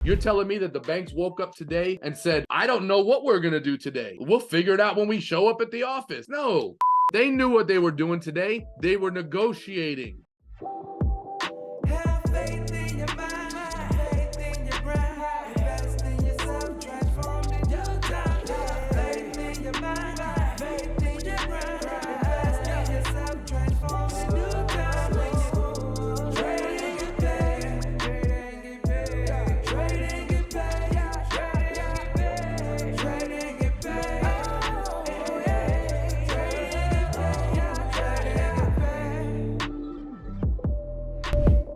You're telling me that the banks woke up today and said, I don't know what we're going to do today. We'll figure it out when we show up at the office. No, they knew what they were doing today. They were negotiating.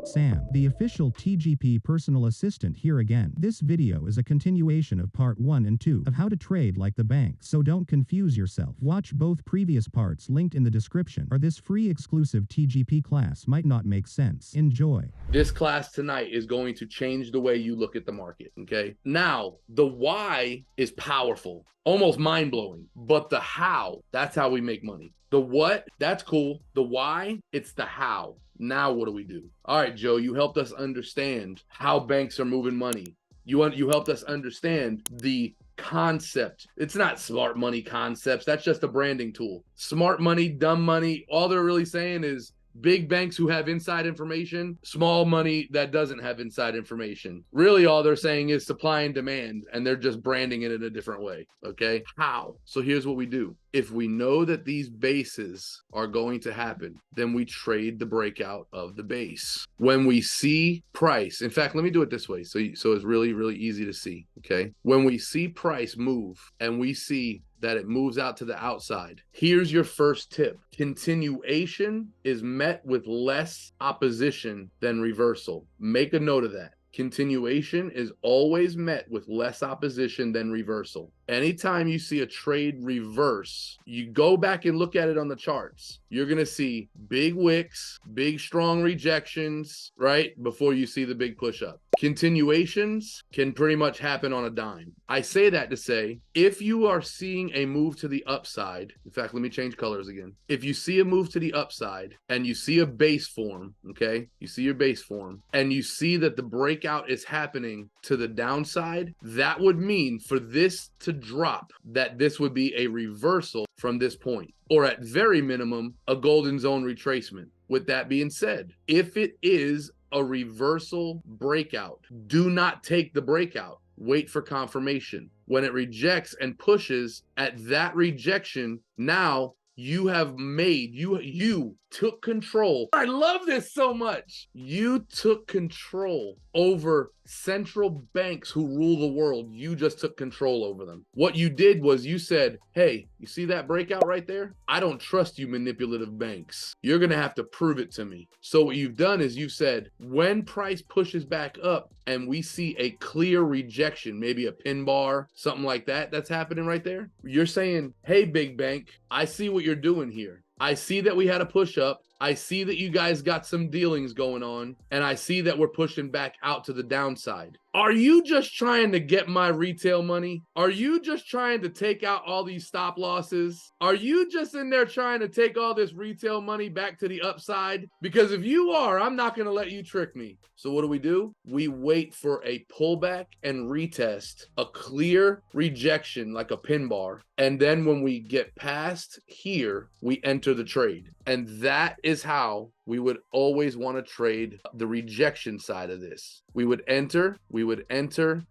Sam, the official TGP personal assistant, here again. This video is a continuation of part 1 and 2 of how to trade like the bank, so don't confuse yourself. Watch both previous parts linked in the description, or this free exclusive TGP class might not make sense. Enjoy. This class tonight is going to change the way you look at the market, okay? Now, the why is powerful, almost mind-blowing, but the how, that's how we make money. The what, that's cool. The why, it's the how. Now what do we do? All right, Joe, you helped us understand how banks are moving money. You helped us understand the concept. It's not smart money concepts. That's just a branding tool. Smart money, dumb money, all they're really saying is big banks who have inside information, small money that doesn't have inside information. Really, all they're saying is supply and demand, and they're just branding it in a different way, okay? How? So here's what we do. If we know that these bases are going to happen, then we trade the breakout of the base. When we see price, in fact, let me do it this way so it's really, really easy to see, okay? When we see price move and we see that it moves out to the outside, here's your first tip. Continuation is met with less opposition than reversal. Make a note of that. Continuation is always met with less opposition than reversal. Anytime you see a trade reverse, you go back and look at it on the charts. You're going to see big wicks, big strong rejections, right? Before you see the big push up. Continuations can pretty much happen on a dime. I say that to say, if you are seeing a move to the upside, in fact, let me change colors again. If you see a move to the upside and you see a base form, okay? You see your base form and you see that the breakout is happening to the downside, that would mean for this to drop, that this would be a reversal from this point, or at very minimum, a golden zone retracement. With that being said, if it is a reversal breakout, do not take the breakout. Wait for confirmation. When it rejects and pushes at that rejection, now you have made, you took control. I love this so much. You took control over central banks who rule the world. You just took control over them. What you did was you said, hey, you see that breakout right there? I don't trust you manipulative banks. You're going to have to prove it to me. So what you've done is you said, when price pushes back up and we see a clear rejection, maybe a pin bar, something like that, that's happening right there. You're saying, hey, big bank, I see what you're doing here. I see that we had a push up. I see that you guys got some dealings going on, and I see that we're pushing back out to the downside. Are you just trying to get my retail money? Are you just trying to take out all these stop losses? Are you just in there trying to take all this retail money back to the upside? Because if you are, I'm not going to let you trick me. So what do? We wait for a pullback and retest, a clear rejection like a pin bar. And then when we get past here, we enter the trade. And that is how we would always want to trade the rejection side of this. We would enter, we would enter,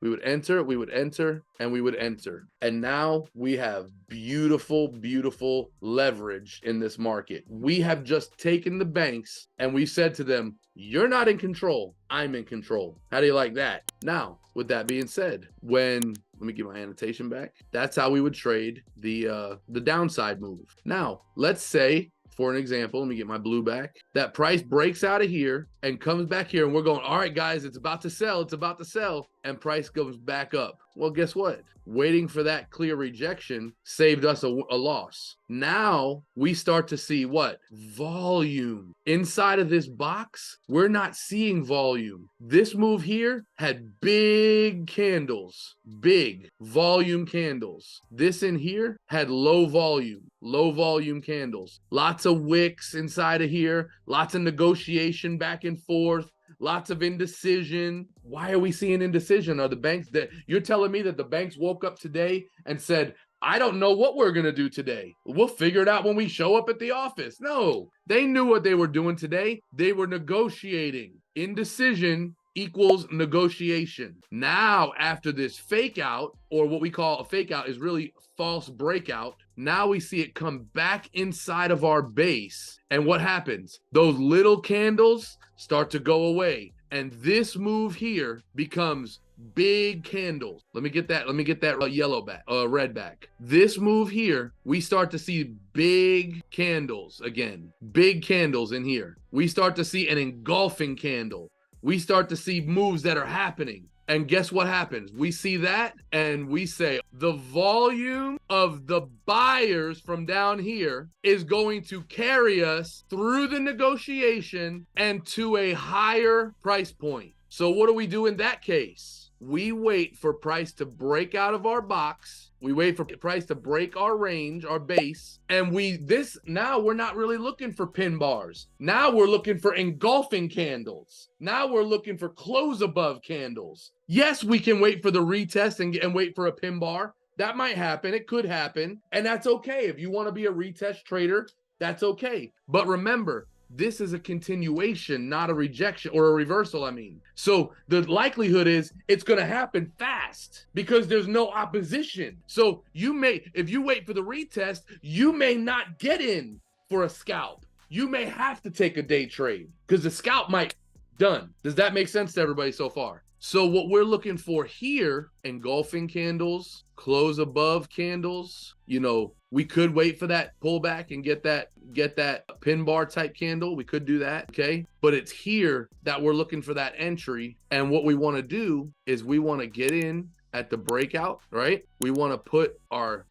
we would enter, and we would enter. And now we have beautiful, beautiful leverage in this market. We have just taken the banks and we said to them, you're not in control, I'm in control. How do you like that? Now, with that being said, let me get my annotation back. That's how we would trade the downside move. Now, let's say, for an example, let me get my blue back. That price breaks out of here and comes back here and we're going, all right, guys, it's about to sell. It's about to sell. And price goes back up. Well, guess what? Waiting for that clear rejection saved us a loss. Now we start to see what? Volume. Inside of this box, we're not seeing volume. This move here had big candles, big volume candles. This in here had low volume candles. Lots of wicks inside of here, lots of negotiation back and forth, lots of indecision. Why are we seeing indecision? Are the banks that you're telling me that the banks woke up today and said, I don't know what we're going to do today. We'll figure it out when we show up at the office. No, they knew what they were doing today. They were negotiating. Indecision equals negotiation. Now, after this fake out, or what we call a fake out is really false breakout, now we see it come back inside of our base. And what happens? Those little candles start to go away. And this move here becomes big candles. Let me get that yellow back, red back. This move here, we start to see big candles again, big candles in here. We start to see an engulfing candle. We start to see moves that are happening. And guess what happens? We see that and we say the volume of the buyers from down here is going to carry us through the negotiation and to a higher price point. So what do we do in that case? We wait for price to break out of our box. We wait for price to break our range, our base. And now we're not really looking for pin bars. Now we're looking for engulfing candles. Now we're looking for close above candles. Yes, we can wait for the retest and wait for a pin bar. That might happen. It could happen. And that's okay. If you want to be a retest trader, that's okay. But remember, this is a continuation, not a rejection or a reversal, I mean. So the likelihood is it's going to happen fast because there's no opposition. So if you wait for the retest, you may not get in for a scalp. You may have to take a day trade because the scalp might done. Does that make sense to everybody so far? So what we're looking for here, engulfing candles, close above candles, we could wait for that pullback and get that pin bar type candle. We could do that, okay? But it's here that we're looking for that entry. And what we want to do is we want to get in at the breakout, right? We want to put our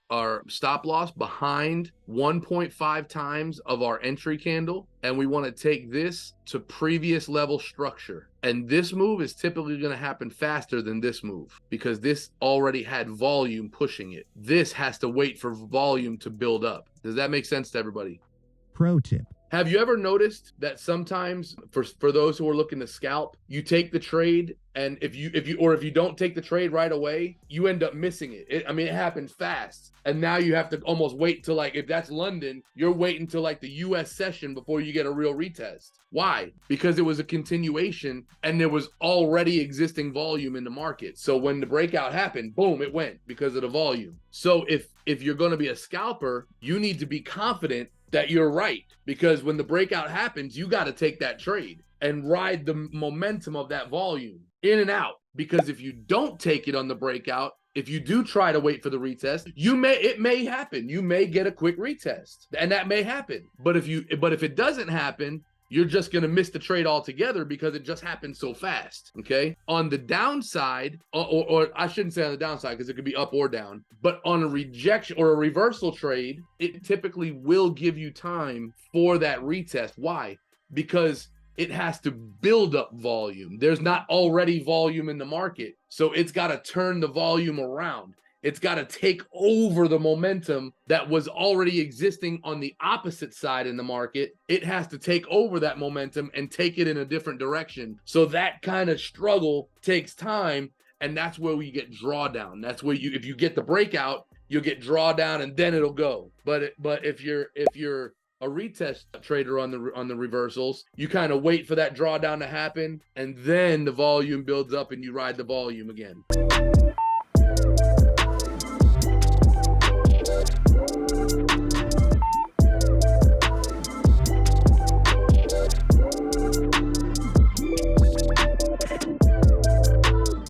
stop loss behind 1.5 times of our entry candle. And we want to take this to previous level structure. And this move is typically going to happen faster than this move because this already had volume pushing it. This has to wait for volume to build up. Does that make sense to everybody? Pro tip. Have you ever noticed that sometimes for those who are looking to scalp, you take the trade and if you don't take the trade right away, you end up missing it. It happens fast. And now you have to almost wait till if that's London, you're waiting till the US session before you get a real retest. Why? Because it was a continuation and there was already existing volume in the market. So when the breakout happened, boom, it went because of the volume. So if you're going to be a scalper, you need to be confident that you're right, because when the breakout happens, you got to take that trade and ride the momentum of that volume in and out. Because if you don't take it on the breakout, if you do try to wait for the retest, it may happen. You may get a quick retest, and that may happen. But if it doesn't happen, you're just going to miss the trade altogether because it just happened so fast, okay? On the downside, or I shouldn't say on the downside because it could be up or down, but on a rejection or a reversal trade, it typically will give you time for that retest. Why? Because it has to build up volume. There's not already volume in the market, so it's got to turn the volume around. It's got to take over the momentum that was already existing on the opposite side in the market. It has to take over that momentum and take it in a different direction. So that kind of struggle takes time, and that's where we get drawdown. That's where if you get the breakout, you'll get drawdown and then it'll go. But if you're a retest trader on the reversals, you kind of wait for that drawdown to happen, and then the volume builds up and you ride the volume again.